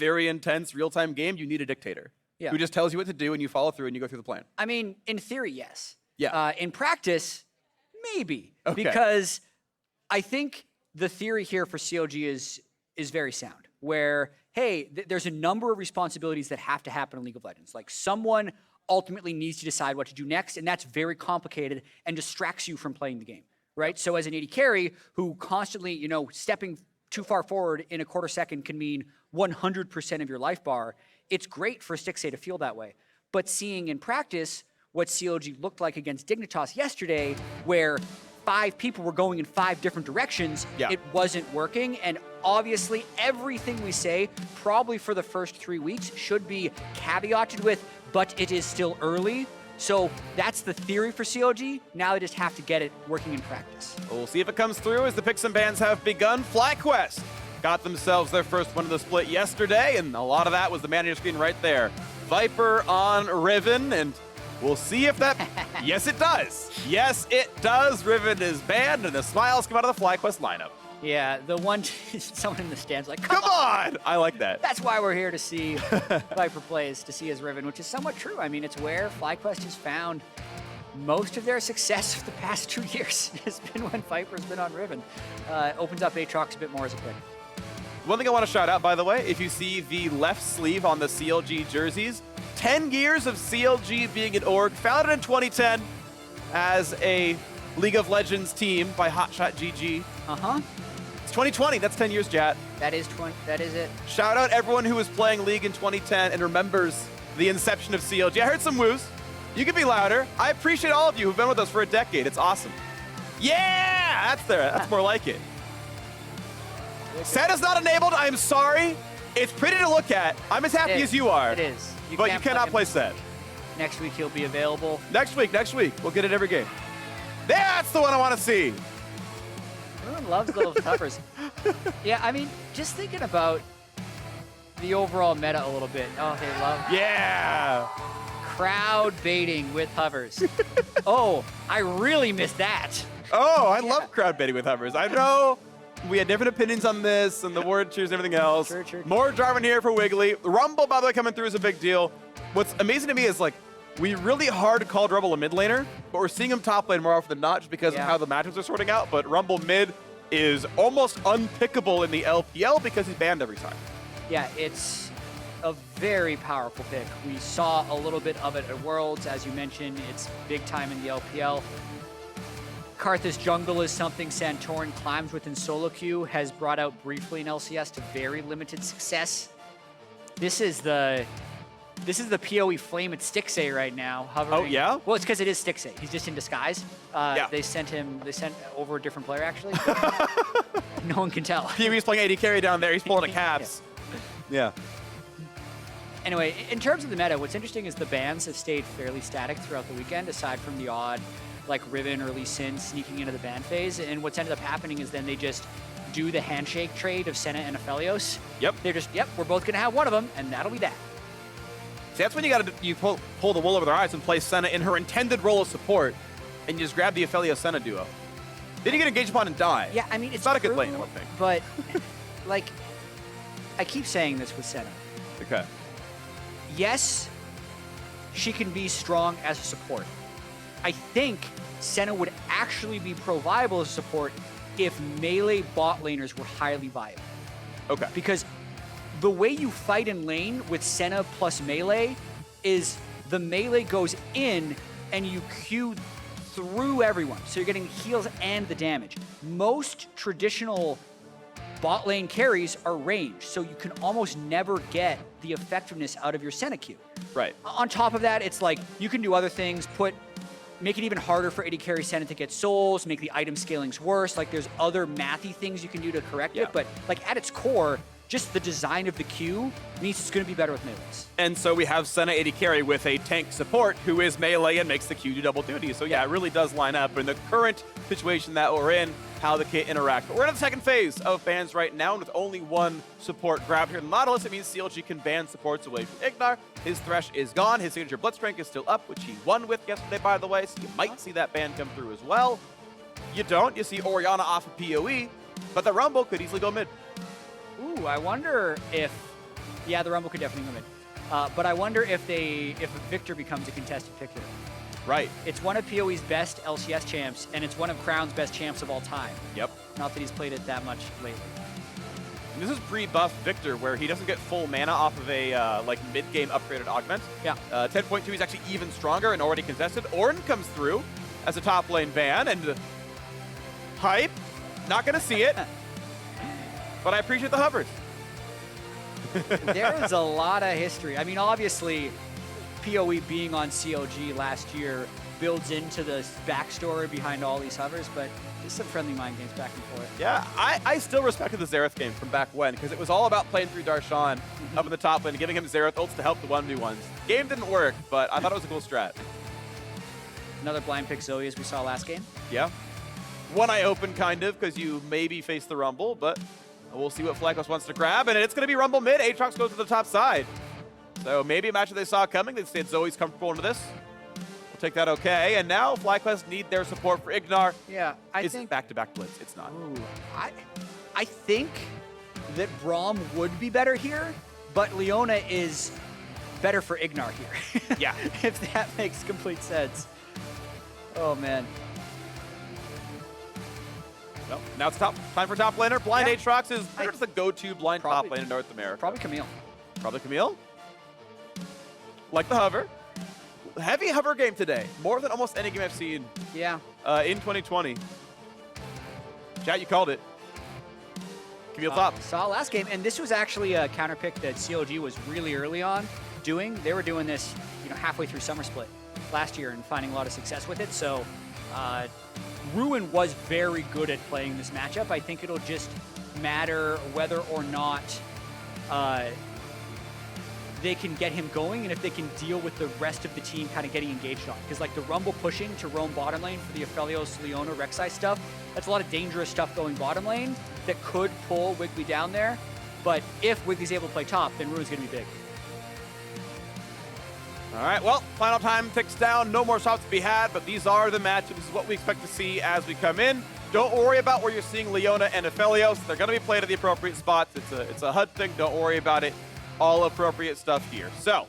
very intense real-time game, you need a dictator who just tells you what to do and you follow through and you go through the plan. I mean, in theory, yes. Yeah. In practice, maybe. Okay. Because I think the theory here for CLG is very sound, where, hey, there's a number of responsibilities that have to happen in League of Legends. Like, someone ultimately needs to decide what to do next, and that's very complicated and distracts you from playing the game, right? So as an AD carry who constantly, you know, stepping too far forward in a quarter second can mean 100% of your life bar, it's great for Stixxay to feel that way. But seeing in practice what CLG looked like against Dignitas yesterday, where 5 people were going in 5 different directions, it wasn't working. And obviously, everything we say, probably for the first 3 weeks, should be caveated with, but it is still early. So that's the theory for CLG. Now they just have to get it working in practice. We'll see if it comes through as the picks and bans have begun. FlyQuest got themselves their first one of the split yesterday, and a lot of that was the man on your screen right there. Viper on Riven, and we'll see if that... Yes, it does. Yes, it does. Riven is banned, and the smiles come out of the FlyQuest lineup. Yeah, the one, someone in the stands like, come on! I like that. That's why we're here to see Viper plays, to see his Riven, which is somewhat true. I mean, it's where FlyQuest has found most of their success for the past 2 years has been when Viper's been on Riven. Opens up Aatrox a bit more as a pick. One thing I want to shout out, by the way, if you see the left sleeve on the CLG jerseys, 10 years of CLG being an org, founded in 2010 as a League of Legends team by Hotshot GG. It's 2020, that's 10 years, Jat. That is it. Shout out everyone who was playing League in 2010 and remembers the inception of CLG. I heard some woos. You can be louder. I appreciate all of you who've been with us for a decade. It's awesome. Yeah, that's more like it. Set is not enabled, I'm sorry. It's pretty to look at. I'm as happy as you are. It is. But you cannot play Set. Next week he'll be available. Next week. We'll get it every game. That's the one I want to see. Everyone loves little hovers. Yeah, I mean, just thinking about the overall meta a little bit. Oh, they love crowd baiting with hovers. Oh, I really missed that. Oh, I love crowd baiting with hovers. I know we had different opinions on this and the word cheers and everything else. True. More driving here for Wiggily. Rumble, by the way, coming through is a big deal. What's amazing to me is, like, we really hard called Rumble a mid laner, but we're seeing him top lane more often than not just because of how the matchups are sorting out. But Rumble mid is almost unpickable in the LPL because he's banned every time. Yeah, it's a very powerful pick. We saw a little bit of it at Worlds. As you mentioned, it's big time in the LPL. Karthus jungle is something Santorin climbs within solo queue, has brought out briefly in LCS to very limited success. This is the PoE flame at Stixxay right now. Hovering. Oh, yeah? Well, it's because it is Stixxay. He's just in disguise. They sent over a different player, actually. No one can tell. He's playing AD carry down there. He's pulling a caps. Yeah. Anyway, in terms of the meta, what's interesting is the bans have stayed fairly static throughout the weekend, aside from the odd, like, Riven or Lee Sin sneaking into the ban phase. And what's ended up happening is then they just do the handshake trade of Senna and Aphelios. Yep. They're just, we're both going to have one of them, and that'll be that. See, that's when you pull the wool over their eyes and play Senna in her intended role of support, and you just grab the Aphelios Senna duo. Then you get engaged upon and die. Yeah, I mean, it's not a true, good lane, I don't think. But, like, I keep saying this with Senna. Okay. Yes, she can be strong as a support. I think Senna would actually be pro-viable as a support if melee bot laners were highly viable. Okay. Because the way you fight in lane with Senna plus melee is the melee goes in and you Q through everyone. So you're getting heals and the damage. Most traditional bot lane carries are ranged, so you can almost never get the effectiveness out of your Senna Q. Right. On top of that, it's like you can do other things, make it even harder for AD carry Senna to get souls, make the item scalings worse. Like, there's other mathy things you can do to correct it, but, like, at its core, just the design of the Q means it's going to be better with melees. And so we have Senna AD carry with a tank support who is melee and makes the Q do double duty. So yeah, it really does line up in the current situation that we're in, how the kit interact. But we're in the second phase of bans right now, and with only one support grab here in the Nautilus, it means CLG can ban supports away from Ignar. His Thresh is gone. His signature Blitzcrank is still up, which he won with yesterday, by the way, so you might see that ban come through as well. You don't. You see Orianna off of PoE, but the Rumble could easily go mid. Ooh, I wonder if Yeah, the Rumble could definitely win it. But I wonder if Victor becomes a contested pick here. Right. It's one of PoE's best LCS champs, and it's one of Crown's best champs of all time. Yep. Not that he's played it that much lately. And this is pre-buff Victor, where he doesn't get full mana off of a like mid-game upgraded augment. Yeah. 10.2, he's actually even stronger and already contested. Ornn comes through as a top lane ban, and hype. Not gonna see it, but I appreciate the hovers. There is a lot of history. I mean, obviously, PoE being on CLG last year builds into the backstory behind all these hovers, but just some friendly mind games back and forth. Yeah, I still respected the Xerath game from back when, because it was all about playing through Darshan up in the top lane and giving him Xerath ults to help the 1v1s. Game didn't work, but I thought it was a cool strat. Another blind pick Zoe as we saw last game. Yeah. One eye open, kind of, because you maybe face the Rumble, but we'll see what FlyQuest wants to grab, and it's going to be Rumble mid. Aatrox goes to the top side. So maybe a match that they saw coming. They said Zoe's comfortable into this. We'll take that okay. And now FlyQuest need their support for Ignar. Yeah, I think back-to-back blitz. It's not. Ooh, I think that Braum would be better here, but Leona is better for Ignar here. Yeah. If that makes complete sense. Oh, man. No, now it's time for top laner. Blind Yeah. Aatrox is pretty much the go-to blind top lane in North America. Probably Camille. Probably Camille. Like the hover. Heavy hover game today. More than almost any game I've seen Yeah. in 2020. Chat, you called it. Camille top. Saw last game, and this was actually a counter pick that CLG was really early on doing. They were doing this, halfway through Summer Split last year and finding a lot of success with it. So Ruin was very good at playing this matchup. I think it'll just matter whether or not they can get him going and if they can deal with the rest of the team kind of getting engaged on. Because like the Rumble pushing to roam bottom lane for the Aphelios, Leona, Rek'Sai stuff, that's a lot of dangerous stuff going bottom lane that could pull Wiggily down there. But if Wiggly's able to play top, then Ruin's going to be big. All right, well, final time ticks down. No more shots to be had, but these are the matchups. This is what we expect to see as we come in. Don't worry about where you're seeing Leona and Aphelios. They're going to be played at the appropriate spots. It's a HUD thing. Don't worry about it. All appropriate stuff here. So,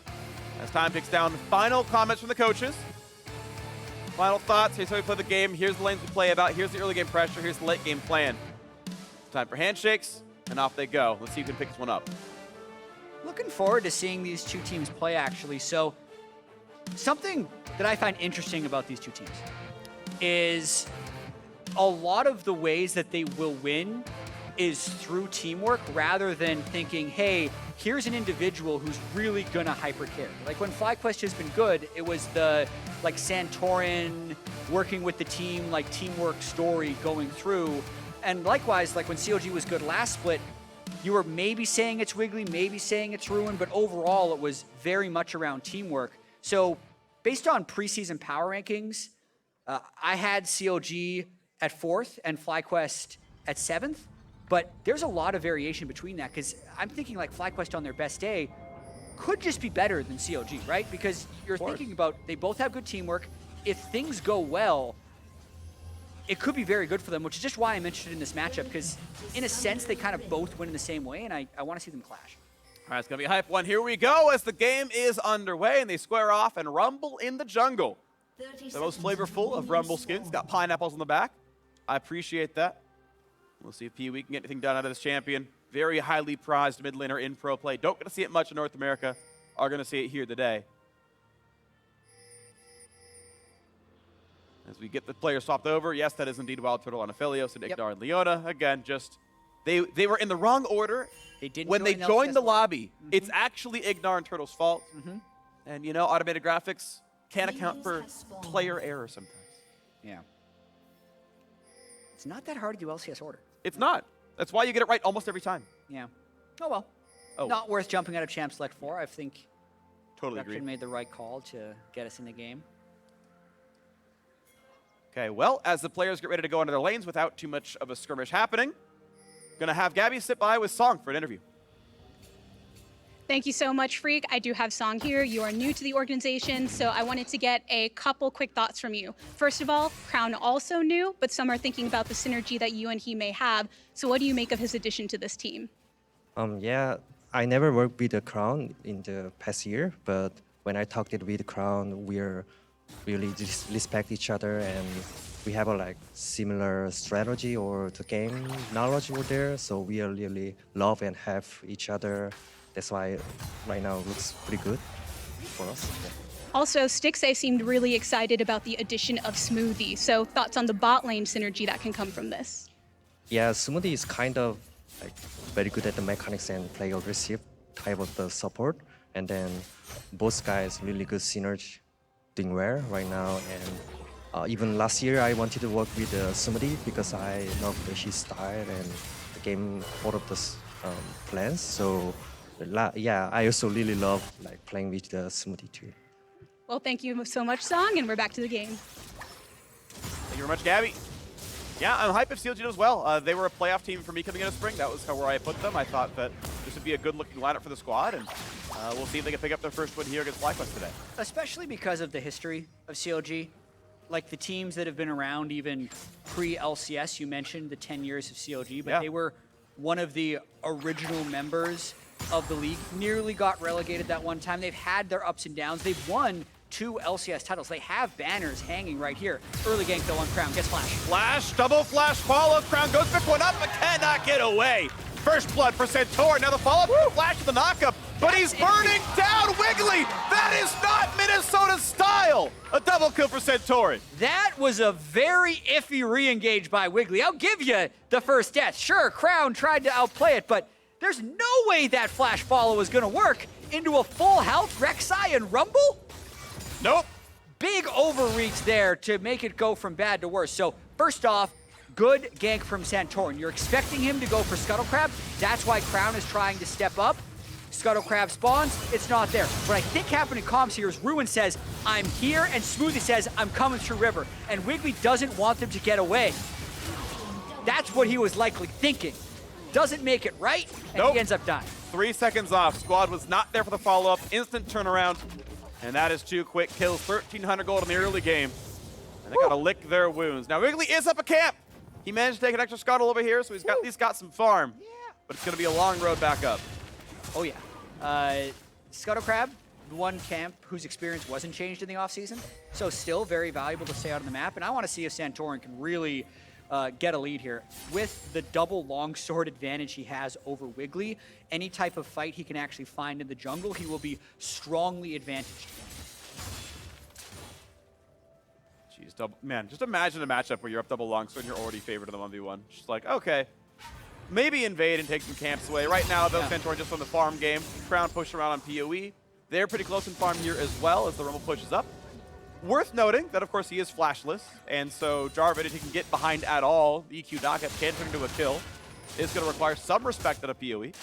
as time ticks down, final comments from the coaches. Final thoughts. Here's how we play the game. Here's the lanes we play about. Here's the early game pressure. Here's the late game plan. Time for handshakes, and off they go. Let's see who can pick this one up. Looking forward to seeing these two teams play, actually. So, something that I find interesting about these two teams is a lot of the ways that they will win is through teamwork rather than thinking, hey, here's an individual who's really gonna hyper carry. Like when FlyQuest has been good, it was the like Santorin working with the team, like teamwork story going through. And likewise, like when CLG was good last split, you were maybe saying it's Wiggily, maybe saying it's Ruin, but overall it was very much around teamwork. So based on preseason power rankings, I had CLG at 4th and FlyQuest at 7th. But there's a lot of variation between that because I'm thinking like FlyQuest on their best day could just be better than CLG, right? Because you're thinking about they both have good teamwork. If things go well, it could be very good for them, which is just why I'm interested in this matchup because in a sense, they kind of both win in the same way, and I want to see them clash. All right, it's going to be a hype one. Here we go as the game is underway, and they square off and rumble in the jungle. The most flavorful of Rumble skins. Got pineapples on the back. I appreciate that. We'll see if PoE can get anything done out of this champion. Very highly prized mid laner in pro play. Don't get to see it much in North America. Are going to see it here today. As we get the players swapped over, yes, that is indeed WildTurtle on Aphelios and Ignar and Leona. Again, just they were in the wrong order. They didn't when they joined the lobby. It's actually Ignar and Turtle's fault. And automated graphics can't account for player error sometimes. Yeah. It's not that hard to do LCS order. It's not. That's why you get it right almost every time. Yeah. Oh, well. Oh. Not worth jumping out of Champ Select 4. I think Totally agree. Rexton made the right call to get us in the game. Okay, well, as the players get ready to go into their lanes without too much of a skirmish happening, gonna have Gabby sit by with Song for an interview. Thank you so much, Freak. I do have Song here. You are new to the organization, so I wanted to get a couple quick thoughts from you. First of all, Crown also new, but some are thinking about the synergy that you and he may have. So what do you make of his addition to this team? Yeah, I never worked with the Crown in the past year, but when I talked with the Crown, we're really just respect each other, and we have a like similar strategy or the game knowledge over there. So we are really love and have each other. That's why right now it looks pretty good for us. Yeah. Also, Stixxay seemed really excited about the addition of Smoothie. So thoughts on the bot lane synergy that can come from this? Yeah, Smoothie is kind of like very good at the mechanics and play aggressive type of the support. And then both guys really good synergy, doing well right now. And even last year I wanted to work with Smoothie because I love his style and the game out of the plans. So yeah, I also really love like playing with the Smoothie too. Well, thank you so much, Song, and we're back to the game. Thank you very much, Gabby. Yeah, I'm hyped if CLG does well. They were a playoff team for me coming into spring. That was where I put them. I thought that this would be a good-looking lineup for the squad, and we'll see if they can pick up their first win here against FlyQuest today. Especially because of the history of CLG. Like the teams that have been around even pre-LCS, you mentioned the 10 years of CLG, but they were one of the original members of the league. Nearly got relegated that one time. They've had their ups and downs. They've won 2 LCS titles. They have banners hanging right here. Early gank though on Crown. Gets flash. Flash, double flash, follow. Crown goes pick one up, but cannot get away. First blood for Santorin. Now the follow-up flash to the knockup, but he's burning down Wiggily. That is not Minnesota style. A double kill for Santorin. That was a very iffy re-engage by Wiggily. I'll give you the first death. Sure, Crown tried to outplay it, but there's no way that flash follow is gonna work into a full health Rek'Sai and Rumble. Nope. Big overreach there to make it go from bad to worse. So first off, good gank from Santorin. You're expecting him to go for Scuttle Crab. That's why Crown is trying to step up. Scuttle Crab spawns, it's not there. What I think happened in comms here is Ruin says, I'm here, and Smoothie says, I'm coming through river. And Wiggily doesn't want them to get away. That's what he was likely thinking. Doesn't make it right, and he ends up dying. 3 seconds off. Squad was not there for the follow-up. Instant turnaround. And that is 2 quick kills. 1,300 gold in the early game. And they gotta lick their wounds. Now Wiggily is up a camp. He managed to take an extra scuttle over here, so he's got, at least got some farm. But it's gonna be a long road back up. Oh yeah. Scuttle Crab, one camp whose experience wasn't changed in the offseason. So still very valuable to stay out on the map. And I want to see if Santorin can really get a lead here. With the double longsword advantage he has over Wiggily, any type of fight he can actually find in the jungle, he will be strongly advantaged. Jeez, man, just imagine a matchup where you're up double longsword and you're already favored in the 1v1. Just like, okay, maybe invade and take some camps away. Right now, though, Santorin just on the farm game. Crown push around on PoE. They're pretty close in farm here as well as the Rumble pushes up. Worth noting that, of course, he is flashless, and so Jarvan, if he can get behind at all, the EQ knockup can turn into a kill. It's going to require some respect at a PoE.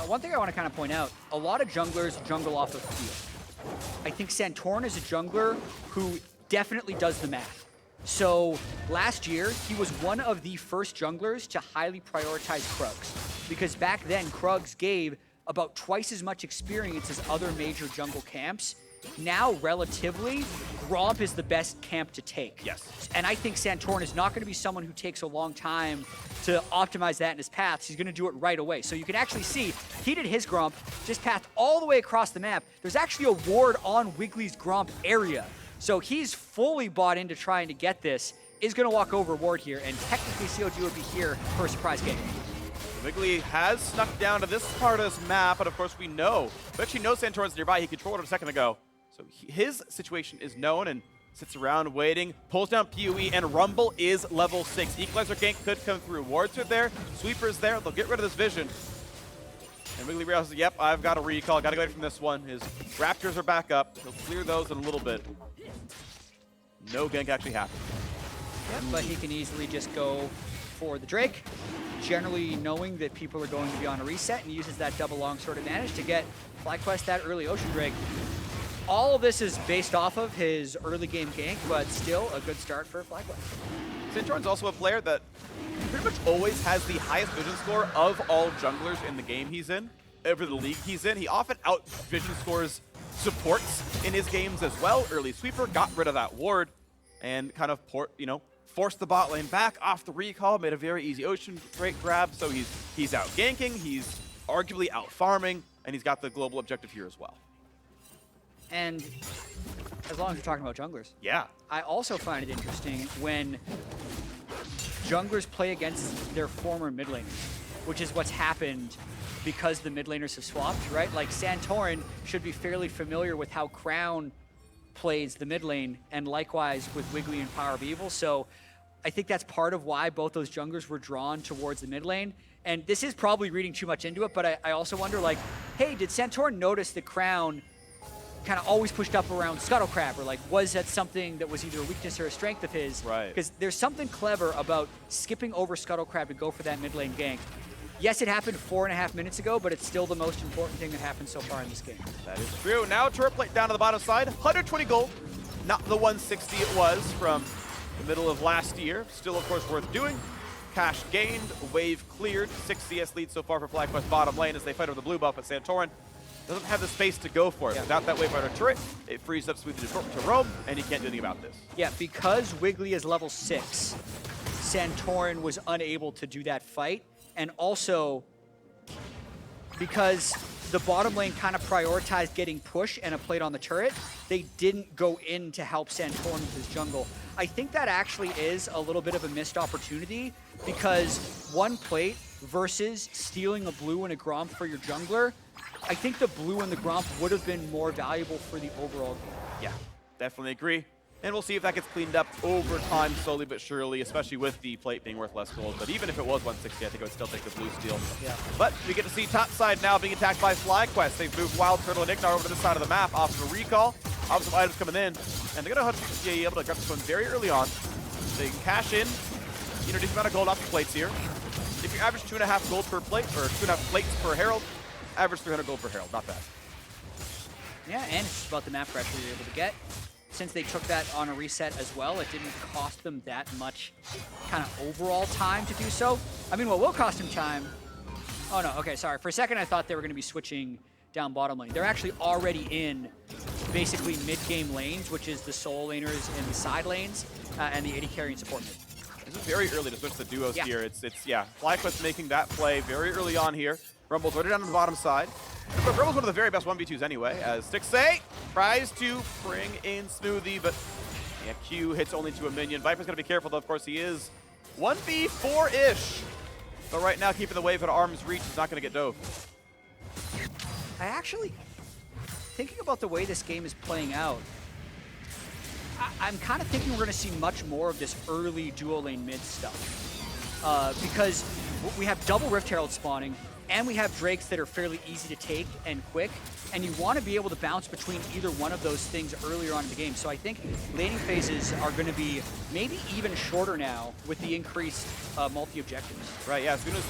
One thing I want to kind of point out, a lot of junglers jungle off of field. I think Santorin is a jungler who definitely does the math. So last year, he was one of the first junglers to highly prioritize Krugs, because back then, Krugs gave about twice as much experience as other major jungle camps. Now, relatively, Gromp is the best camp to take. Yes. And I think Santorin is not going to be someone who takes a long time to optimize that in his paths. He's going to do it right away. So you can actually see, he did his Gromp, just pathed all the way across the map. There's actually a ward on Wiggly's Gromp area. So he's fully bought into trying to get this, is going to walk over ward here, and technically CLG would be here for a surprise game. Wiggily has snuck down to this part of this map, but of course we actually know Santorin's nearby. He controlled it a second ago. So his situation is known and sits around waiting, pulls down PoE, and Rumble is level 6. Equalizer gank could come through. Wards are there, Sweeper's there, they'll get rid of this vision. And Wiggily realizes, yep, I've got a recall, gotta go away from this one. His Raptors are back up, he'll clear those in a little bit. No gank actually happened. Yep, but he can easily just go for the Drake, generally knowing that people are going to be on a reset, and uses that double longsword advantage to get FlyQuest that early Ocean Drake. All of this is based off of his early game gank, but still a good start for FlyQuest. Santorin's also a player that pretty much always has the highest vision score of all junglers in the game he's in, over the league he's in. He often out-vision scores supports in his games as well. Early Sweeper got rid of that ward and kind of forced the bot lane back off the recall, made a very easy Ocean Drake grab, so he's out ganking, he's arguably out farming, and he's got the global objective here as well. And as long as we're talking about junglers, Yeah. I also find it interesting when junglers play against their former mid laners, which is what's happened because the mid laners have swapped, right? Like Santorin should be fairly familiar with how Crown plays the mid lane, and likewise with Wiggily and PowerOfEvil. So I think that's part of why both those junglers were drawn towards the mid lane. And this is probably reading too much into it, but I also wonder, like, hey, did Santorin notice that Crown kind of always pushed up around Scuttle Crab, or like, was that something that was either a weakness or a strength of his? Right. Because there's something clever about skipping over Scuttle Crab to go for that mid lane gank. Yes, it happened 4.5 minutes ago, but it's still the most important thing that happened so far in this game. That is true. Now turret plate down to the bottom side, 120 gold. Not the 160 it was from the middle of last year. Still, of course, worth doing. Cash gained, wave cleared. 6 CS lead so far for FlyQuest bottom lane as they fight over the blue buff, but Santorin doesn't have the space to go for it. Yeah. Without that wave fighter turret, it frees up Smoothie to roam, and he can't do anything about this. Yeah, because Wiggily is level 6, Santorin was unable to do that fight. And also, because the bottom lane kind of prioritized getting push and a plate on the turret, they didn't go in to help Santorin with his jungle. I think that actually is a little bit of a missed opportunity, because one plate versus stealing a blue and a Gromp for your jungler, I think the blue and the Gromp would have been more valuable for the overall game. Yeah, definitely agree. And we'll see if that gets cleaned up over time, slowly but surely, especially with the plate being worth less gold. But even if it was 160, I think I would still take the blue steal. Yeah. But we get to see top side now being attacked by FlyQuest. They've moved WildTurtle and Ignar over to this side of the map, off of a recall. Off some items coming in. And they're going to be able to grab this one very early on. They can cash in, you know, decent amount of gold off the plates here. If you average 2.5 gold per plate, or 2.5 plates per herald, average 300 gold per herald. Not bad. Yeah, and it's just about the map pressure you're able to get. Since they took that on a reset as well, it didn't cost them that much kind of overall time to do so. I mean, what will cost them time... Oh, no, okay, sorry. For a second, I thought they were going to be switching down bottom lane. They're actually already in basically mid-game lanes, which is the solo laners in the side lanes, and the AD carry and support mid. This is very early to switch the duos Yeah. here. It's FlyQuest making that play very early on here. Rumble's right down on the bottom side. But Rumble's one of the very best 1v2s anyway, as Stixxay tries to bring in Smoothie, but yeah, Q hits only to a minion. Viper's going to be careful, though. Of course, he is 1v4-ish. But right now, keeping the wave at arm's reach is not going to get dove. I actually, thinking about the way this game is playing out, I'm kind of thinking we're going to see much more of this early duo lane mid stuff. Because we have double Rift Herald spawning, and we have Drakes that are fairly easy to take and quick, and you want to be able to bounce between either one of those things earlier on in the game. So I think laning phases are going to be maybe even shorter now with the increased multi-objectives. Right, yeah, as soon as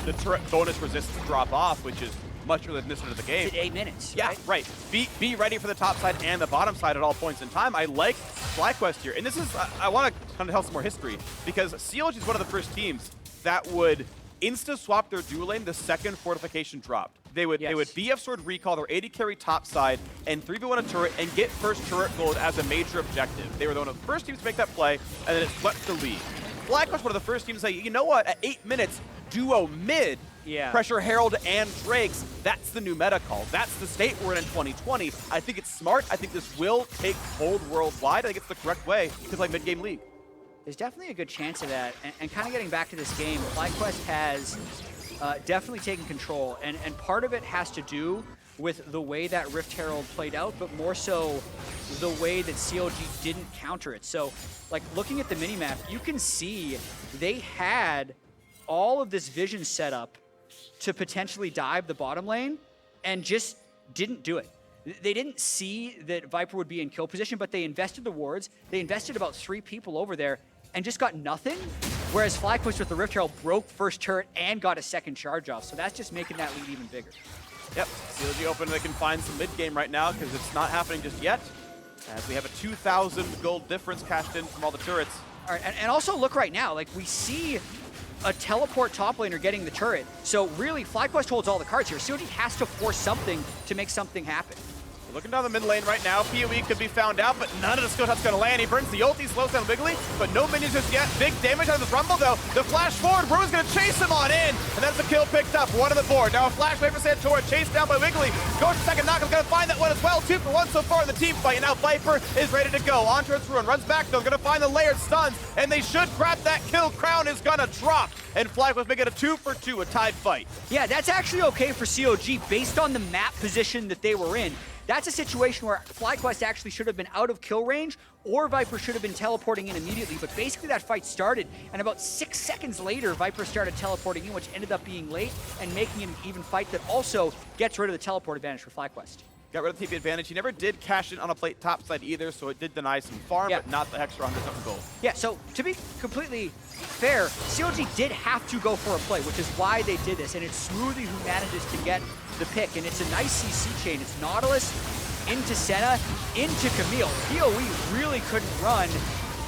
the turret bonus resistance drop off, which is much earlier than this into the game. It's 8 minutes, Yeah, right? Be ready for the top side and the bottom side at all points in time. I like FlyQuest here. And this is, I want to kind of tell some more history, because CLG is one of the first teams that would insta-swap their dual lane the second fortification dropped. They would BF Sword recall their AD carry top side and 3v1 a turret and get first turret gold as a major objective. They were one of the first teams to make that play, and then it swept the league. FlyQuest was one of the first teams to say, you know what, at 8 minutes, duo mid, pressure Herald and Drakes, that's the new meta call. That's the state we're in 2020. I think it's smart. I think this will take hold worldwide. I think it's the correct way to play mid-game league. There's definitely a good chance of that. And kind of getting back to this game, FlyQuest has definitely taken control. And part of it has to do with the way that Rift Herald played out, but more so the way that CLG didn't counter it. So, like, looking at the minimap, you can see they had all of this vision set up to potentially dive the bottom lane and just didn't do it. They didn't see that Viper would be in kill position, but they invested the wards. They invested about 3 people over there and just got nothing. Whereas FlyQuest with the Rift Herald broke first turret and got a second charge off. So that's just making that lead even bigger. Yep, CLG open, they can find some mid-game right now because it's not happening just yet. As we have a 2,000 gold difference cashed in from all the turrets. All right, and also look right now, like we see a teleport top laner getting the turret. So really, FlyQuest holds all the cards here. CLG has to force something to make something happen. Looking down the mid lane right now, PoE could be found out, but none of the skill shots gonna land. He burns the ulti, slows down Wiggily, but no minions just yet. Big damage out of this Rumble though. The flash forward, Bruin's gonna chase him on in, and that's the kill picked up. One on the board. Now a flash away for Santorin, chased down by Wiggily. Goes for second knock, is gonna find that one as well. 2 for 1 so far in the team fight, and now Viper is ready to go. On towards Ruin, runs back though, gonna find the layered stuns, and they should grab that kill. Crown is gonna drop, and FlyQuest make it a 2 for 2, a tied fight. Yeah, that's actually okay for CLG based on the map position that they were in. That's a situation where FlyQuest actually should have been out of kill range, or Viper should have been teleporting in immediately, but basically that fight started, and about 6 seconds later, Viper started teleporting in, which ended up being late and making an even fight that also gets rid of the teleport advantage for FlyQuest. Got rid of the TP advantage. He never did cash in on a plate top side either, so it did deny some farm, Yeah. but not the extra 100-something gold. Yeah, so to be completely fair, CLG did have to go for a play, which is why they did this, and it's Smoothie who manages to get the pick, and it's a nice CC chain. It's Nautilus into Senna, into Camille. PoE really couldn't run,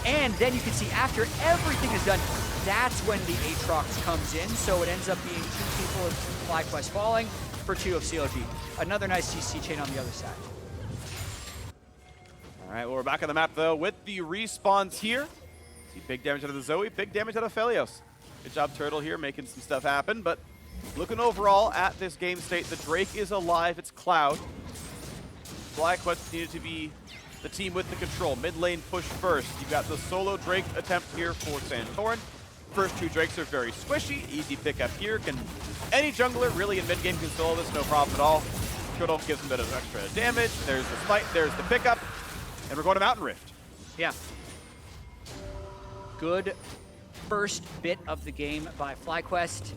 and then you can see after everything is done, that's when the Aatrox comes in, so it ends up being 2 people of FlyQuest falling for 2 of CLG. Another nice CC chain on the other side. All right, well, we're back on the map, though, with the respawns here. See big damage out of the Zoe, big damage out of Phelios. Good job, Turtle, here, making some stuff happen, but looking overall at this game state, the Drake is alive, it's Cloud. FlyQuest needed to be the team with the control. Mid lane push first. You've got the solo Drake attempt here for Santorin. First 2 Drakes are very squishy, easy pickup here. Can any jungler really in mid game can solo this, no problem at all. Turtle gives him a bit of extra damage. There's the smite, there's the pickup, and we're going to Mountain Rift. Yeah. Good first bit of the game by FlyQuest.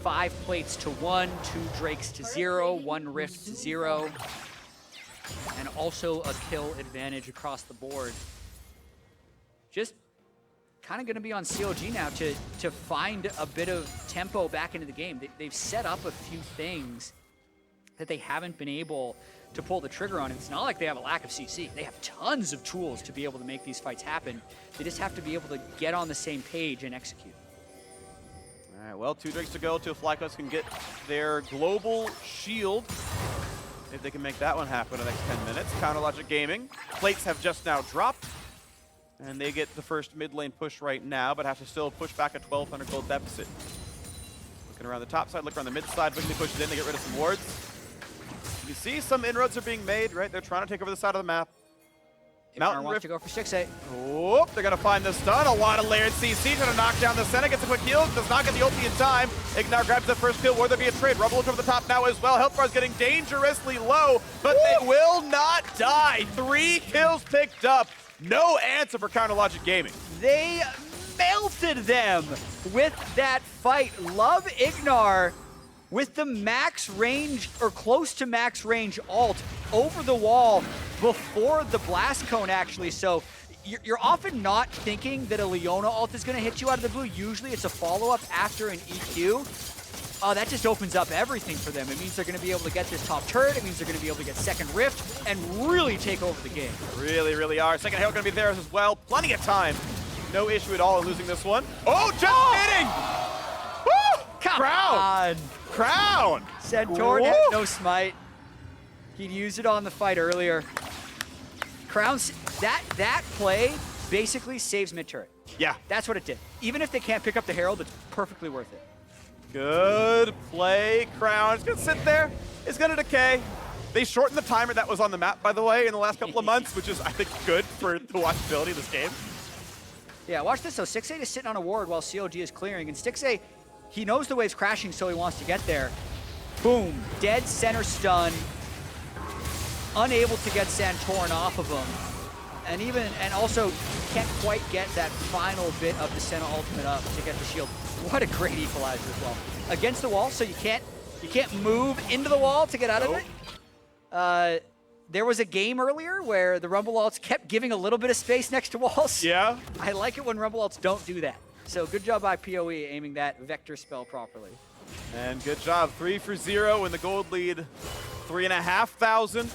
5 plates to 1, 2 Drakes to 0, 1 Rift to 0, and also a kill advantage across the board. Just kind of going to be on CLG now to find a bit of tempo back into the game. They've set up a few things that they haven't been able to pull the trigger on. It's not like they have a lack of CC. They have tons of tools to be able to make these fights happen. They just have to be able to get on the same page and execute. All right, well, 2 Drakes to go till FlyQuest can get their global shield. If they can make that one happen in the next 10 minutes. Counter Logic Gaming. Plates have just now dropped. And they get the first mid lane push right now, but have to still push back a 1,200 gold deficit. Looking around the top side, look around the mid side, quickly push it in to get rid of some wards. You see some inroads are being made, right? They're trying to take over the side of the map. Ignar wants to go for Stixxay. Oh, they're going to find the stun. A lot of layered CC trying to knock down the center. Gets a quick heal. Does not get the ulti in time. Ignar grabs the first kill. Will there be a trade? Rumble over the top now as well. Health bar is getting dangerously low, but they will not die. 3 kills picked up. No answer for Counter Logic Gaming. They melted them with that fight. Love Ignar with the max range, or close to max range ult over the wall before the blast cone, actually. So you're often not thinking that a Leona ult is going to hit you out of the blue. Usually it's a follow-up after an EQ. That just opens up everything for them. It means they're going to be able to get this top turret. It means they're going to be able to get second rift and really take over the game. Really, really are. Second hail going to be there as well. Plenty of time. No issue at all in losing this one. Oh, just hitting! Woo! Come Crown! on. Crown! Santorin had no smite. He'd used it on the fight earlier. Crown's, that play basically saves mid turret. Yeah. That's what it did. Even if they can't pick up the Herald, it's perfectly worth it. Good play, Crown. It's gonna sit there. It's gonna decay. They shortened the timer that was on the map, by the way, in the last couple of months, which is, I think, good for the watchability of this game. Yeah, watch this though. Stixxay is sitting on a ward while CLG is clearing, and Stixxay, he knows the wave's crashing, so he wants to get there. Boom, dead center stun. Unable to get Santorin off of him. And also can't quite get that final bit of the Senna ultimate up to get the shield. What a great equalizer as well. Against the wall, so you can't move into the wall to get out of it. There was a game earlier where the Rumble ults kept giving a little bit of space next to walls. Yeah. I like it when Rumble ults don't do that. So good job by PoE aiming that vector spell properly. And good job. 3 for 0 in the gold lead. 3,500.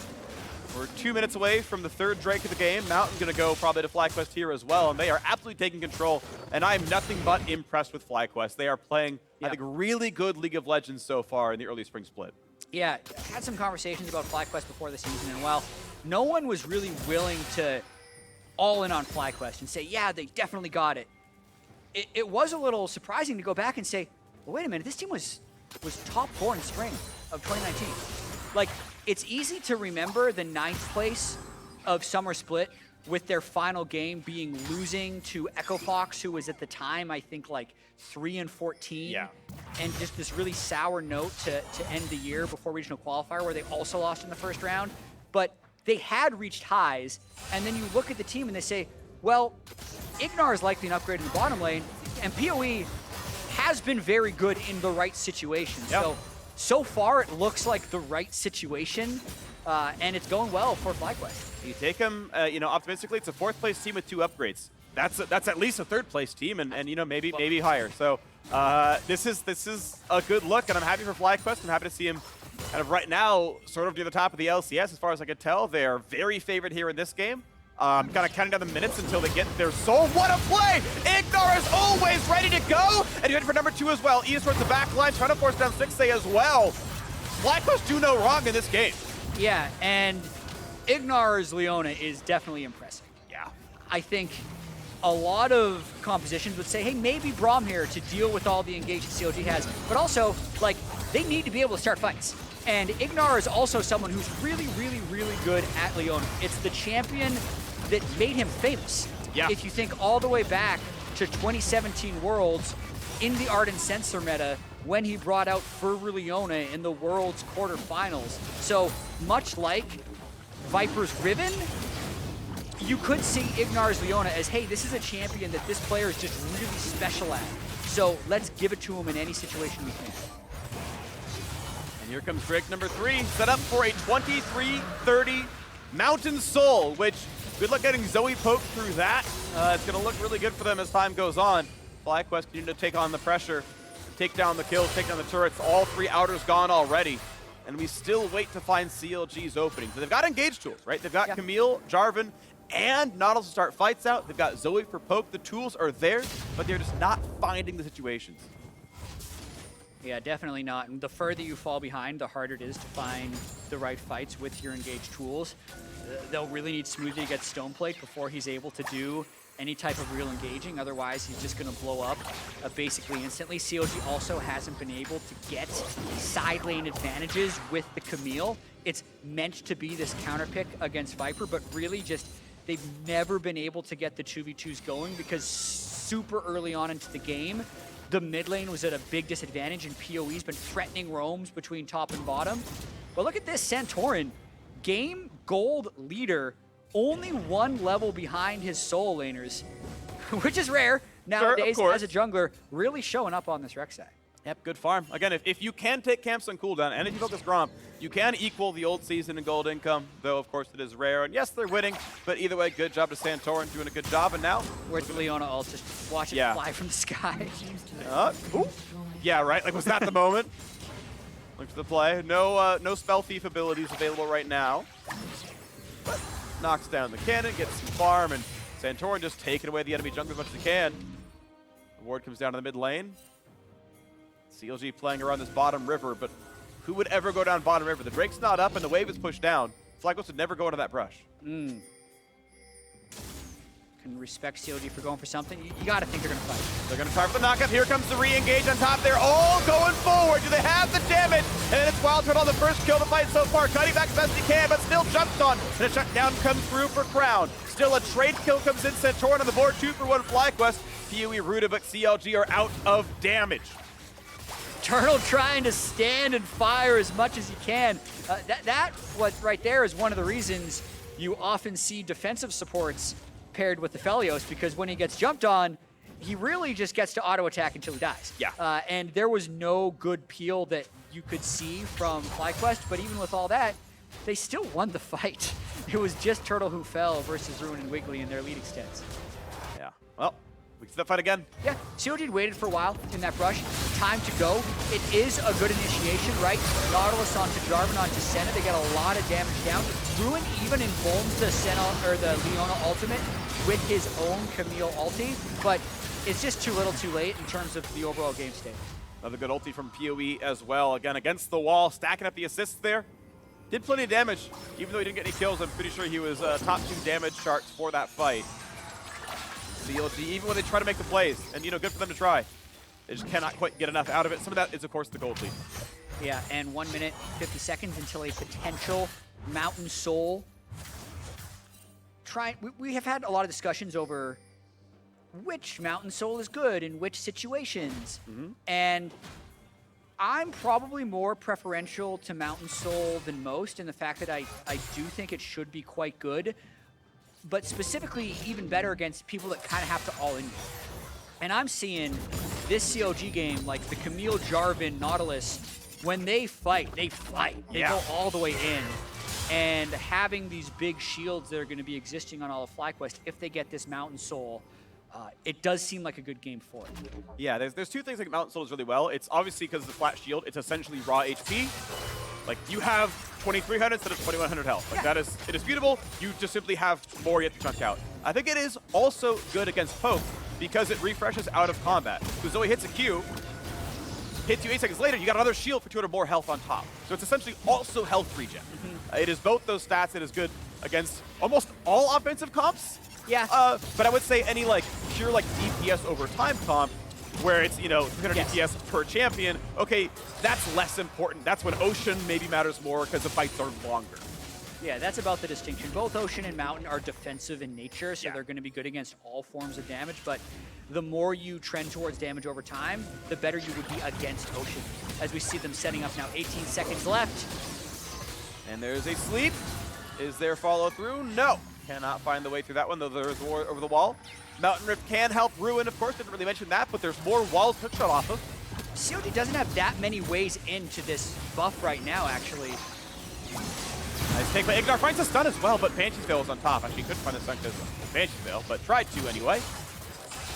We're 2 minutes away from the 3rd Drake of the game. Mountain gonna go probably to FlyQuest here as well, and they are absolutely taking control. And I am nothing but impressed with FlyQuest. They are playing, I think, really good League of Legends so far in the early spring split. Yeah, had some conversations about FlyQuest before the season, and while no one was really willing to all in on FlyQuest and say, yeah, they definitely got it, it was a little surprising to go back and say, well, wait a minute, this team was top 4 in spring of 2019. Like, it's easy to remember the 9th place of Summer Split with their final game being losing to Echo Fox, who was at the time, I think, like 3-14. Yeah. And just this really sour note to end the year before regional qualifier, where they also lost in the first round. But they had reached highs, and then you look at the team and they say, well, Ignar is likely an upgrade in the bottom lane, and PoE has been very good in the right situation. Yep. So far it looks like the right situation, and it's going well for FlyQuest. You take them, optimistically, it's a 4th place team with 2 upgrades. That's at least a 3rd place team, and maybe higher. So this is a good look, and I'm happy for FlyQuest. I'm happy to see him kind of right now sort of near the top of the LCS. As far as I can tell, they are very favored here in this game. Kind of counting down the minutes until they get their soul. What a play! Ignar is always ready to go, and he's ready for number 2 as well. East towards the back line, trying to force down Stixxay as well. FlyQuest do no wrong in this game. Yeah, and Ignar's Leona is definitely impressive. Yeah. I think a lot of compositions would say, hey, maybe Braum here to deal with all the engage that CLG has, but also, like, they need to be able to start fights. And Ignar is also someone who's really, really, really good at Leona. It's the champion that made him famous. Yeah. If you think all the way back to 2017 Worlds in the Ardent Sensor meta, when he brought out Furru Leona in the Worlds quarterfinals. So much like Viper's Riven, you could see Ignar's Leona as, hey, this is a champion that this player is just really special at. So let's give it to him in any situation we can. And here comes Drake number 3, set up for a 23-30 Mountain Soul, which, good luck getting Zoe poked through that. It's going to look really good for them as time goes on. FlyQuest continue to take on the pressure, take down the kills, take down the turrets. All 3 outers gone already. And we still wait to find CLG's openings. So they've got engage tools, right? They've got Camille, Jarvan, and Nautilus to start fights out. They've got Zoe for poke. The tools are there, but they're just not finding the situations. Yeah, definitely not. And the further you fall behind, the harder it is to find the right fights with your engaged tools. They'll really need Smoothie to get Stoneplate before he's able to do any type of real engaging. Otherwise, he's just going to blow up basically instantly. CLG also hasn't been able to get side lane advantages with the Camille. It's meant to be this counter pick against Viper, but really just they've never been able to get the 2v2s going because super early on into the game, the mid lane was at a big disadvantage and PoE's been threatening roams between top and bottom. But look at this, Santorin, game gold leader, only 1 level behind his solo laners, which is rare nowadays as a jungler, really showing up on this Rek'Sai. Yep, good farm. Again, if you can take camps on cooldown and if you focus Gromp, you can equal the old season in gold income, though of course it is rare. And yes, they're winning, but either way, good job to Santorin, doing a good job. And now, where's the Leona ult? Just watch it fly from the sky. Yeah, right. Like, was that the moment? Look to the play. No spell thief abilities available right now. But knocks down the cannon, gets some farm, and Santorin just taking away the enemy jungle as much as he can. The ward comes down to the mid lane. CLG playing around this bottom river, but who would ever go down bottom river? The Drake's not up and the wave is pushed down. FlyQuest would never go into that brush. Can respect CLG for going for something. You gotta think they're gonna fight. They're gonna try for the knockup. Here comes the re-engage on top. They're all going forward. Do they have the damage? And then it's WildTurtle on the first kill to fight so far. Cutting back as best he can, but still jumps on. And a shutdown comes through for Crown. Still a trade kill comes in. Santorin on the board, 2 for 1 FlyQuest. PoE rooted, but CLG are out of damage. Turtle trying to stand and fire as much as he can. That right there is one of the reasons you often see defensive supports paired with the Felios, because when he gets jumped on, he really just gets to auto attack until he dies. Yeah. And there was no good peel that you could see from FlyQuest, but even with all that, they still won the fight. It was just Turtle who fell versus Ruin and Wiggily in their lead extents. Yeah, well, we can see that fight again. Yeah, CLG waited for a while in that brush. Time to go. It is a good initiation, right? Nautilus onto Jarvan onto Senna. They get a lot of damage down. Ruin even invulns the Senna or the Leona ultimate with his own Camille ulti, but it's just too little too late in terms of the overall game state. Another good ulti from PoE as well. Again, against the wall, stacking up the assists there. Did plenty of damage. Even though he didn't get any kills, I'm pretty sure he was top 2 damage charts for that fight. CLG, even when they try to make the plays, and good for them to try, they just cannot quite get enough out of it. Some of that is, of course, the gold lead. Yeah, and 1 minute, 50 seconds until a potential Mountain Soul. We have had a lot of discussions over which Mountain Soul is good in which situations. And I'm probably more preferential to Mountain Soul than most in the fact that I do think it should be quite good, but specifically even better against people that kind of have to all in. And I'm seeing this CLG game, like the Camille, Jarvan, Nautilus, when they fight, they fight. They go all the way in. And having these big shields that are going to be existing on all of FlyQuest, if they get this Mountain Soul, it does seem like a good game for it. Yeah, there's two things that Mountain Soul does really well. It's obviously because of the flat shield, it's essentially raw HP. Like, you have 2300 instead of 2100 health. Like, that is, it is beautiful. You just simply have more yet to chunk out. I think it is also good against poke because it refreshes out of combat. Because Zoe hits a Q, hits you 8 seconds later, you got another shield for 200 more health on top. So it's essentially also health regen. It is both those stats. It is good against almost all offensive comps. Yeah. But I would say any pure DPS over time comp where it's 300 DPS per champion, okay, that's less important. That's when Ocean maybe matters more because the fights are longer. Yeah, that's about the distinction. Both Ocean and Mountain are defensive in nature, so they're going to be good against all forms of damage, but the more you trend towards damage over time, the better you would be against Ocean. As we see them setting up now, 18 seconds left. And there's a sleep. Is there follow through? No. Cannot find the way through that one, though there is war over the wall. Mountain Rift can help Ruin, of course. Didn't really mention that, but there's more walls to shut off of. CLG doesn't have that many ways into this buff right now, actually. Nice take by Ignar. Finds a stun as well, but Banshee's Veil is on top. Actually, couldn't find the stun because of Banshee's Veil, but tried to anyway.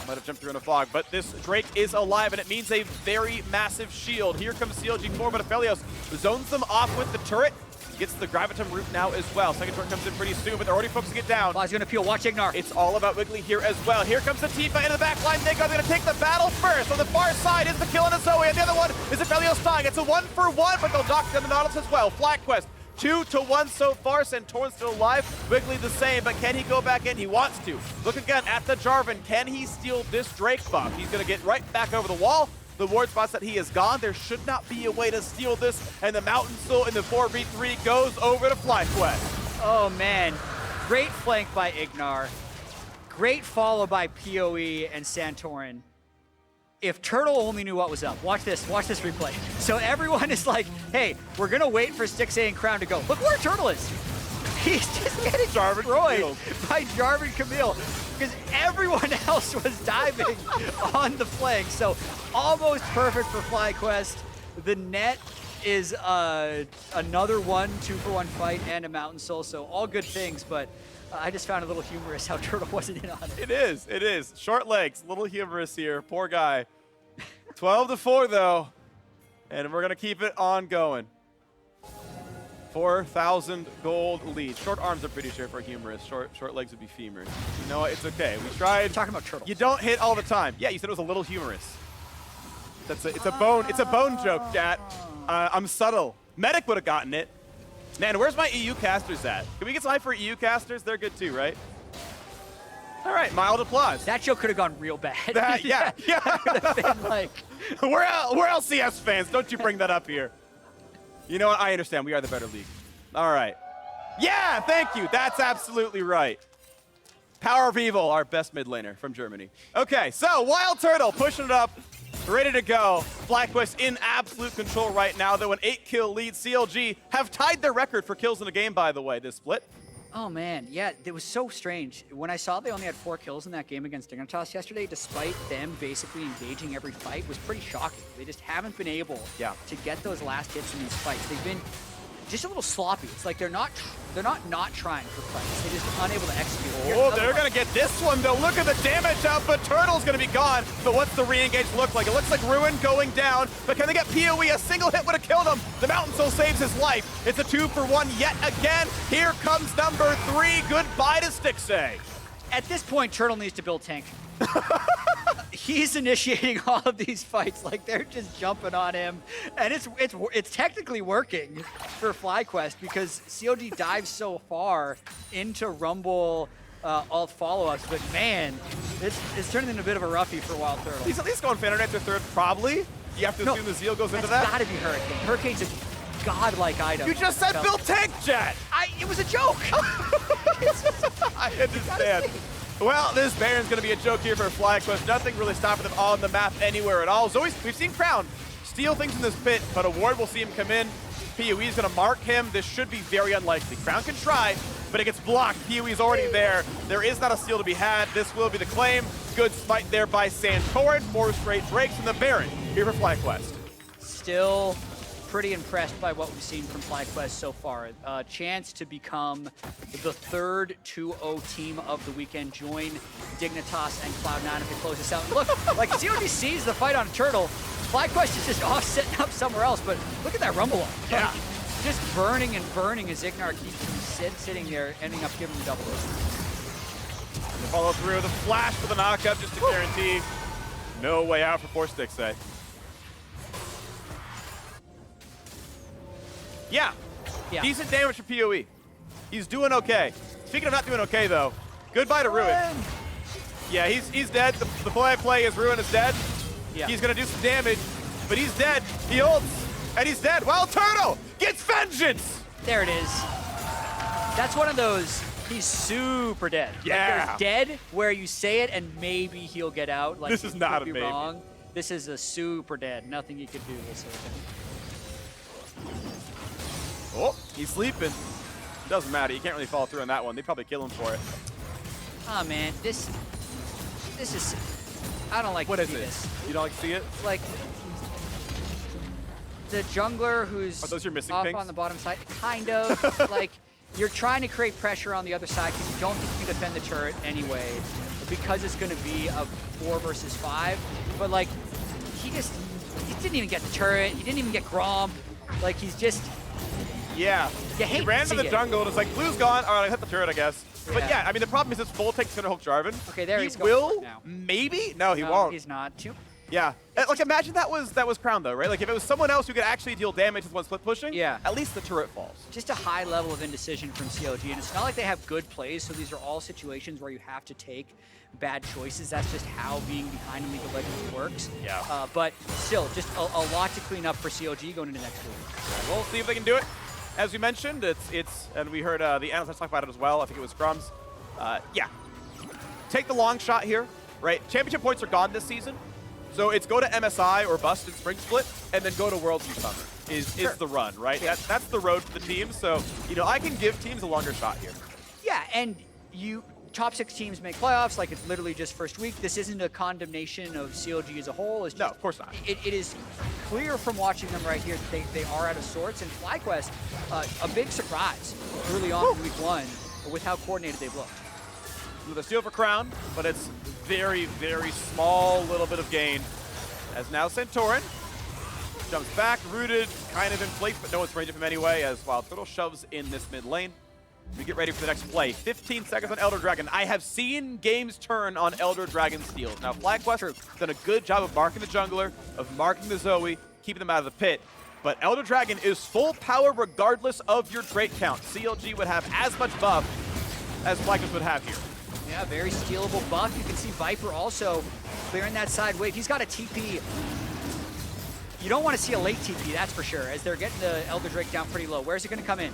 Might have jumped through in a fog, but this Drake is alive, and it means a very massive shield. Here comes CLG4, but Aphelios zones them off with the turret. Gets the Gravitum root now as well. Second turret comes in pretty soon, but they're already focusing it down. Fly's going to peel. Watch Ignar. It's all about Wiggily here as well. Here comes the Tifa into the back line. They're going to take the battle first. On the far side is the kill on Zoe, and the other one is Aphelios dying. It's a 1-for-1, but they'll dock down the Nautilus as well. FlyQuest 2-1 so far. Santorin still alive. Wiggily the same, but can he go back in? He wants to. Look again at the Jarvan. Can he steal this Drake buff? He's going to get right back over the wall. The ward spots that he is gone. There should not be a way to steal this, and the Mountain Soul in the 4v3 goes over to FlyQuest. Oh man, great flank by Ignar. Great follow by PoE and Santorin. If Turtle only knew what was up, watch this replay. So everyone is like, hey, we're gonna wait for Stixxay and Crown to go. Look where Turtle is. He's just getting destroyed by Jarvan Camille because everyone else was diving on the flank. So almost perfect for FlyQuest. The net is another 2-for-1 fight and a Mountain Soul. So all good things, but I just found it a little humorous how Turtle wasn't in on it. It is. Short legs, a little humorous here. Poor guy. 12-4 though, and we're gonna keep it on going. 4,000 gold lead. Short arms are pretty sure for humorous. Short legs would be femurs. You know what? It's okay. We tried. Talking about turtles. You don't hit all the time. Yeah, you said it was a little humorous. It's a bone joke, chat. I'm subtle. Medic would have gotten it. Man, where's my EU casters at? Can we get some hype for EU casters? They're good too, right? All right, mild applause. That joke could have gone real bad. Yeah. Could have been like, we're LCS fans. Don't you bring that up here. You know what? I understand. We are the better league. All right. Yeah, thank you. That's absolutely right. PowerOfEvil, our best mid laner from Germany. Okay, so WildTurtle pushing it up, ready to go. FlyQuest in absolute control right now, though an 8-kill lead. CLG have tied their record for kills in a game, by the way, this split. oh man, yeah, it was so strange. When I saw they only had 4 kills in that game against Ignar yesterday, despite them basically engaging every fight, was pretty shocking. They just haven't been able to get those last hits in these fights. They've been just a little sloppy. It's like they're not trying for fights. They're just unable to execute. Oh, they're going to get this one, though. Look at the damage out, but Turtle's going to be gone. But what's the re-engage look like? It looks like Ruin going down, but can they get PoE? A single hit would have killed him. The Mountain Soul saves his life. It's a 2-for-1 yet again. Here comes number 3. Goodbye to Stixxay. At this point, Turtle needs to build tank. he's initiating all of these fights. Like, they're just jumping on him. And it's technically working for FlyQuest because CLG dives so far into Rumble alt follow-ups. But man, it's turning into a bit of a roughie for WildTurtle. He's at least going Fan after third, probably. You have to assume the Zeal goes into that. It's gotta be Hurricane. Hurricane's a godlike item. You just said build tank jet! It was a joke! I understand. Well, this Baron's going to be a joke here for FlyQuest. Nothing really stopping them on the map anywhere at all. Zoe's, we've seen Crown steal things in this pit, but a ward will see him come in. PoE's going to mark him. This should be very unlikely. Crown can try, but it gets blocked. PoE's already there. There is not a steal to be had. This will be the claim. Good smite there by Santorin. 4 straight breaks from the Baron here for FlyQuest. Still pretty impressed by what we've seen from FlyQuest so far. A chance to become the third 2-0 team of the weekend. Join Dignitas and Cloud9 if they close this out. Look, like CLG sees the fight on Turtle. FlyQuest is just off setting up somewhere else, but look at that Rumble up. Yeah. Just burning and burning as Ignar keeps him sitting there, ending up giving him double. Follow through the flash for the knockup just to guarantee no way out for Stixxay. Yeah, decent damage for PoE. He's doing okay. Speaking of not doing okay, though, goodbye to Ruin. Yeah, he's dead. The play is Ruin is dead. Yeah. He's going to do some damage, but he's dead. He ults, and he's dead. WildTurtle gets vengeance! There it is. That's one of those, he's super dead. Yeah. Like there's dead where you say it and maybe he'll get out. Like, this is not a be maybe. Wrong. This is a super dead. Nothing you can do this sort of thing. Oh, he's sleeping. Doesn't matter. You can't really follow through on that one. They probably kill him for it. Oh man, this is. I don't like What to is see it? this. You don't like to see it? Like the jungler who's Are those your missing off pinks? on the bottom side, kind of. Like you're trying to create pressure on the other side because you don't think you can defend the turret anyway, because it's going to be a 4 versus 5. But like he didn't even get the turret. He didn't even get Grom. Like he's just. Yeah. He ran to the jungle and it's like, blue's gone. All right, I hit the turret, I guess. But yeah, I mean, the problem is this full take's gonna hook Jarvan. Okay, there he he's going will, for it now. maybe? No, he No, won't. he's not. Yeah. Like, imagine that was Crown, though, right? Like, if it was someone else who could actually deal damage with one split pushing, Yeah. at least the turret falls. Just a high level of indecision from CLG, and it's not like they have good plays, so these are all situations where you have to take bad choices. That's just how being behind in League of Legends works. Yeah. But still, just a lot to clean up for CLG going into next week. We'll see if they can do it. As we mentioned, and we heard the analysts talk about it as well. I think it was Crumbs. Yeah. Take the long shot here, right? Championship points are gone this season. So it's go to MSI or bust in Spring Split, and then go to Worlds in Summer is the run, right? Yeah. That's the road for the team. So, I can give teams a longer shot here. Yeah, and top 6 teams make playoffs, like it's literally just first week. This isn't a condemnation of CLG as a whole. It's just, No, of course not. It is clear from watching them right here that they are out of sorts. And FlyQuest, a big surprise early on in week 1 with how coordinated they've looked. With a steal for Crown, but it's very, very small little bit of gain. As now Santorin jumps back, rooted, kind of in place, but no one's range of him anyway, as WildTurtle shoves in this mid lane. We get ready for the next play. 15 seconds on Elder Dragon. I have seen games turn on Elder Dragon steals. Now, FlyQuest has done a good job of marking the jungler, of marking the Zoe, keeping them out of the pit. But Elder Dragon is full power regardless of your trait count. CLG would have as much buff as FlyQuest would have here. Yeah, very stealable buff. You can see Viper also clearing that side wave. He's got a TP. You don't want to see a late TP, that's for sure, as they're getting the Elder Drake down pretty low. Where's it going to come in?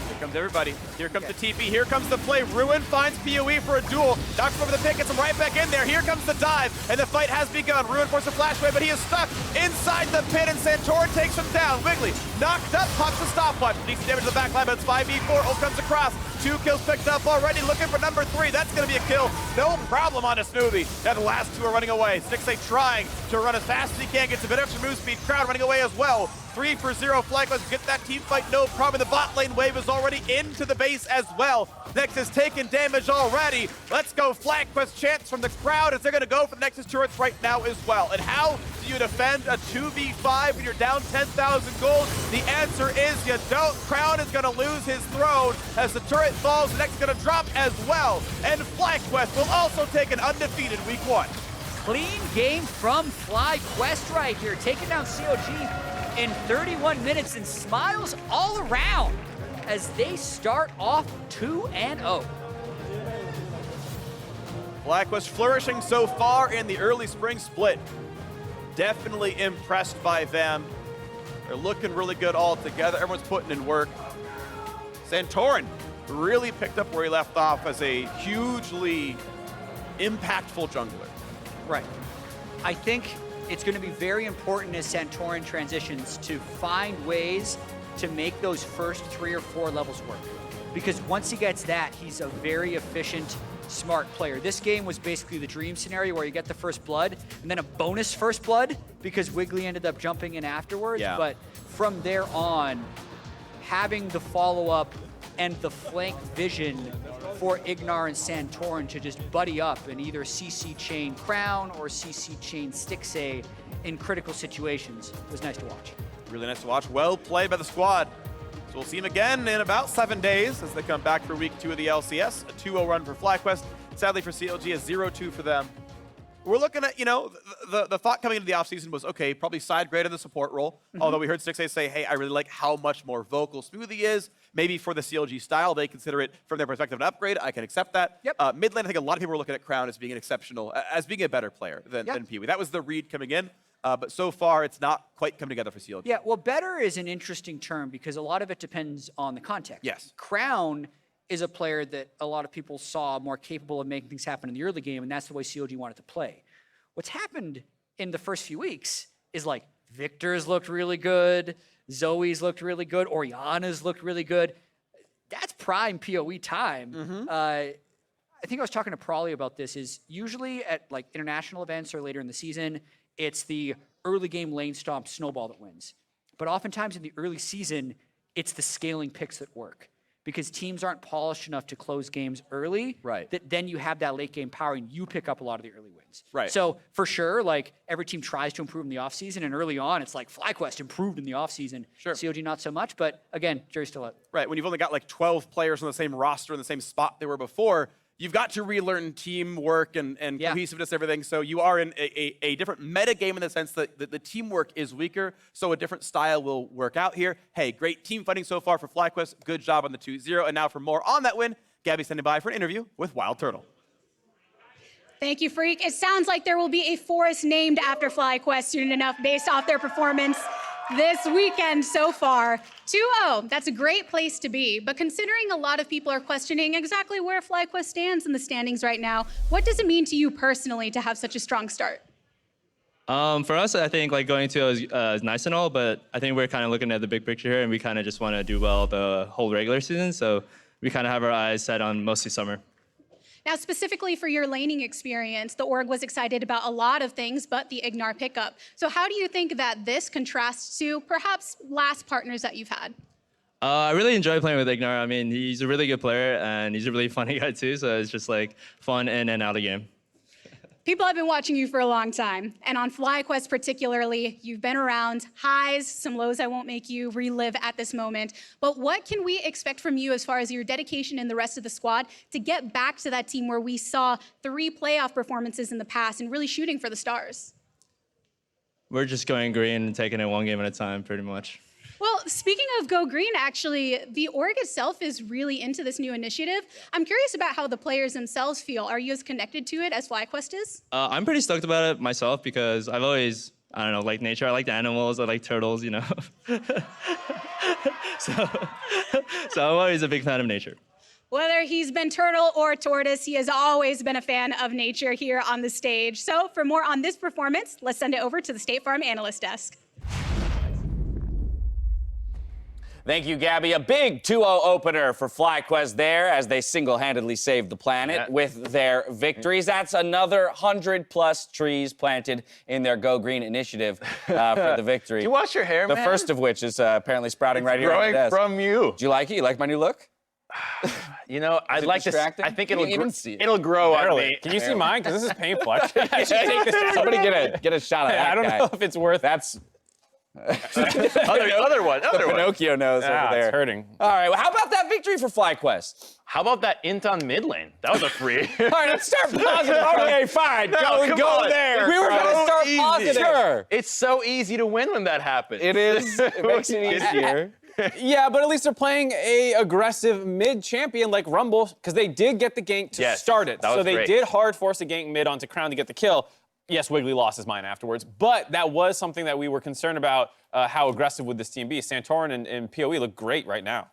Here comes everybody. Here comes the TP. Here comes the play. Ruin finds PoE for a duel. Knocks him over the pick. Gets him right back in there. Here comes the dive. And the fight has begun. Ruin forces a flash wave, but he is stuck inside the pit. And Santorin takes him down. Wiggily knocked up. Pops the stopwatch. Decent damage to the back line, but it's 5v4. Ult comes across. 2 kills picked up already. Looking for number 3. That's going to be a kill. No problem on a Smoothie. And the last 2 are running away. Stixxay trying to run as fast as he can. Gets a bit extra move speed. Crowd running away as well. 3 for 0. FlyQuest get that team fight, no problem. The bot lane wave is already into the base as well. Nexus taking damage already. Let's go FlyQuest chants from the crowd as they're going to go for the Nexus turrets right now as well. And how do you defend a 2v5 when you're down 10,000 gold? The answer is you don't. Crown is going to lose his throne as the turret falls. The Nexus is going to drop as well. And FlyQuest will also take an undefeated week 1. clean game from FlyQuest right here, taking down CLG in 31 minutes and smiles all around as they start off 2-0. FlyQuest flourishing so far in the early spring split. Definitely impressed by them. They're looking really good all together. Everyone's putting in work. Santorin really picked up where he left off as a hugely impactful jungler. Right. I think it's going to be very important as Santorin transitions to find ways to make those first 3 or 4 levels work. Because once he gets that, he's a very efficient, smart player. This game was basically the dream scenario where you get the first blood and then a bonus first blood because Wiggily ended up jumping in afterwards. Yeah. But from there on, having the follow-up and the flank vision for Ignar and Santorin to just buddy up and either CC chain Crown or CC chain Stixxay in critical situations was nice to watch. Really nice to watch. Well played by the squad. So we'll see him again in about 7 days as they come back for week 2 of the LCS. A 2-0 run for FlyQuest. Sadly for CLG, a 0-2 for them. We're looking at, the thought coming into the offseason was, okay, probably side grade in the support role. Although we heard Stixxay say, hey, I really like how much more vocal Smoothie is. Maybe for the CLG style, they consider it from their perspective an upgrade. I can accept that. Yep. Mid lane, I think a lot of people were looking at Crown as being an exceptional, as being a better player than Pee-wee. That was the read coming in. But so far, it's not quite come together for CLG. Yeah, well, better is an interesting term because a lot of it depends on the context. Yes. Crown is a player that a lot of people saw more capable of making things happen in the early game, and that's the way CLG wanted to play. What's happened in the first few weeks is like Victor's looked really good, Zoe's looked really good, Oriana's looked really good. That's prime PoE time. I think I was talking to Prawley about this, is usually at like international events or later in the season, it's the early game lane stomp snowball that wins. But oftentimes in the early season, it's the scaling picks that work because teams aren't polished enough to close games early. Right. That then you have that late game power and you pick up a lot of the early wins. Right. So for sure, like every team tries to improve in the offseason, and early on, it's like FlyQuest improved in the offseason. Sure. CLG not so much, but again, jury's still out. Right, when you've only got like 12 players on the same roster in the same spot they were before, you've got to relearn teamwork and cohesiveness, everything. So you are in a different meta game in the sense that the teamwork is weaker, so a different style will work out here. Hey, great team fighting so far for FlyQuest. Good job on the 2-0. And now for more on that win, Gabby's standing by for an interview with WildTurtle. Thank you, Freak. It sounds like there will be a forest named after FlyQuest soon enough based off their performance this weekend so far. 2-0, that's a great place to be. But considering a lot of people are questioning exactly where FlyQuest stands in the standings right now, what does it mean to you personally to have such a strong start? For us, I think like going to is nice and all, but I think we're kind of looking at the big picture here, and we kind of just want to do well the whole regular season. So we kind of have our eyes set on mostly summer. Now, specifically for your laning experience, the org was excited about a lot of things, but the Ignar pickup. So how do you think that this contrasts to perhaps last partners that you've had? I really enjoy playing with Ignar. I mean, he's a really good player, and he's a really funny guy too, so it's just like fun in and out of the game. People have been watching you for a long time, and on FlyQuest particularly, you've been around, highs, some lows I won't make you relive at this moment, but what can we expect from you as far as your dedication and the rest of the squad to get back to that team where we saw 3 playoff performances in the past and really shooting for the stars? We're just going green and taking it one game at a time, pretty much. Well, speaking of Go Green, actually, the org itself is really into this new initiative. I'm curious about how the players themselves feel. Are you as connected to it as FlyQuest is? I'm pretty stoked about it myself because I've always, I don't know, liked nature. I like the animals. I like turtles, you know. so I'm always a big fan of nature. Whether he's been turtle or tortoise, he has always been a fan of nature here on the stage. So for more on this performance, let's send it over to the State Farm Analyst Desk. Thank you, Gabby. A big 2-0 opener for FlyQuest there as they single-handedly saved the planet with their victories. That's another 100+ trees planted in their Go Green initiative for the victory. Do you wash your hair, man? The first of which is apparently sprouting right here on the desk. Growing from you. Do you like it? You like my new look? You know, I'd like to. I think it'll grow on me. Can you see mine? Because this is painful. I should take this. Somebody get a shot of that I don't guy. know if it's worth. That's Other one. Pinocchio nose over there. It's hurting. All right, well, how about that victory for FlyQuest? How about that int on mid lane? That was a free. All right, let's start positive. Okay, fine. come go on. there. We were going to start easy. positive. Sure. It's so easy to win when that happens. It is. It makes it easier. Yeah, but at least they're playing a aggressive mid champion like Rumble because they did get the gank to start it. That was So they great. did hard force a gank mid onto Crown to get the kill. Yes, Wiggily lost his mind afterwards, but that was something that we were concerned about, how aggressive would this team be. Santorin and PoE look great right now.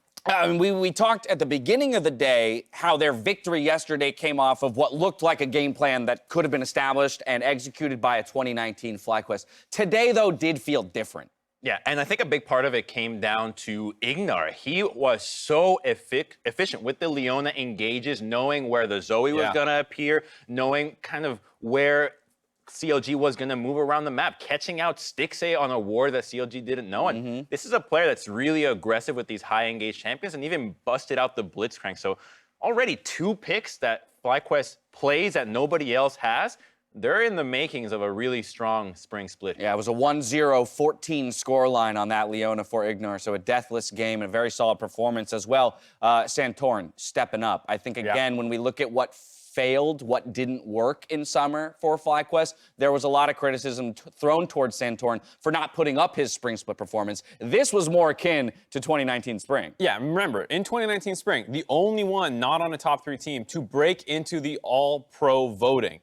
We talked at the beginning of the day how their victory yesterday came off of what looked like a game plan that could have been established and executed by a 2019 FlyQuest. Today, though, did feel different. Yeah, and I think a big part of it came down to Ignar. He was so efficient with the Leona engages, knowing where the Zoe was going to appear, knowing kind of where CLG was going to move around the map, catching out Stixxay on a ward that CLG didn't know. And this is a player that's really aggressive with these high engaged champions and even busted out the Blitzcrank. So already 2 picks that FlyQuest plays that nobody else has. They're in the makings of a really strong spring split. Yeah, it was a 1-0-14 scoreline on that Leona for Ignar, so a deathless game and a very solid performance as well. Santorin stepping up. I think, again, when we look at what failed, what didn't work in summer for FlyQuest, there was a lot of criticism thrown towards Santorin for not putting up his spring split performance. This was more akin to 2019 spring. Yeah, remember, in 2019 spring, the only one not on a top 3 team to break into the all-pro voting.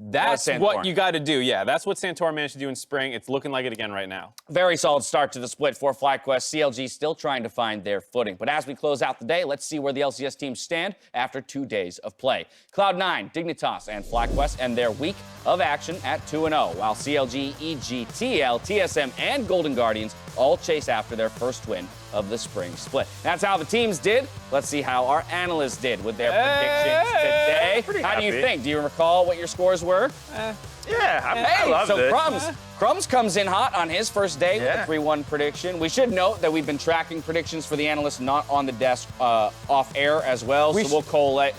That's what you got to do. Yeah, that's what Santorin managed to do in spring. It's looking like it again right now. Very solid start to the split for FlyQuest. CLG still trying to find their footing. But as we close out the day, let's see where the LCS teams stand after 2 days of play. Cloud9, Dignitas, and FlyQuest end their week of action at 2-0, while CLG, EG, TL, TSM, and Golden Guardians all chase after their first win of the spring split. That's how the teams did. Let's see how our analysts did with their predictions today. How do you think? Do you recall what your scores were? I loved it. Crumbs comes in hot on his first day with a 3-1 prediction. We should note that we've been tracking predictions for the analysts not on the desk off air as well, so we'll collate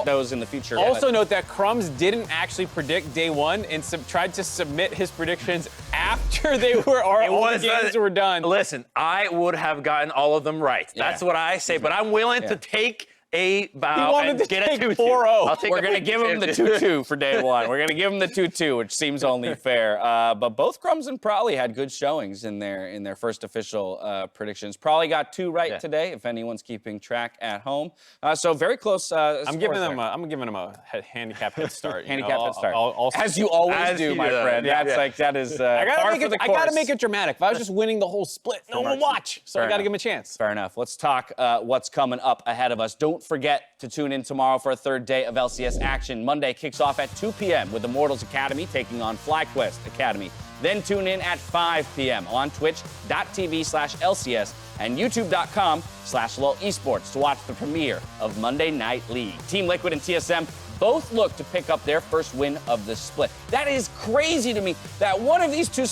those in the future. Also note that Crumbs didn't actually predict day 1 and tried to submit his predictions after they were all the games were done. Listen, I would have gotten all of them right. That's what I say, but I'm willing to take a bow and get a 2-2. We're going to give him the 2-2 for day 1. We're going to give him the 2-2, which seems only fair. But both Crumbs and Prolly had good showings in their first official predictions. Prolly got 2 right today, if anyone's keeping track at home. So very close. I'm giving them a handicap head start. Handicap head start. As you always do, my friend. That is I gotta make it dramatic. If I was just winning the whole split, no one would watch. So I gotta give him a chance. Fair enough. Let's talk what's coming up ahead of us. Don't forget to tune in tomorrow for a 3rd day of LCS action. Monday kicks off at 2 p.m. with Immortals Academy taking on FlyQuest Academy. Then tune in at 5 p.m. on twitch.tv/LCS and youtube.com/LOL Esports to watch the premiere of Monday Night League. Team Liquid and TSM both look to pick up their first win of the split. That is crazy to me that one of these two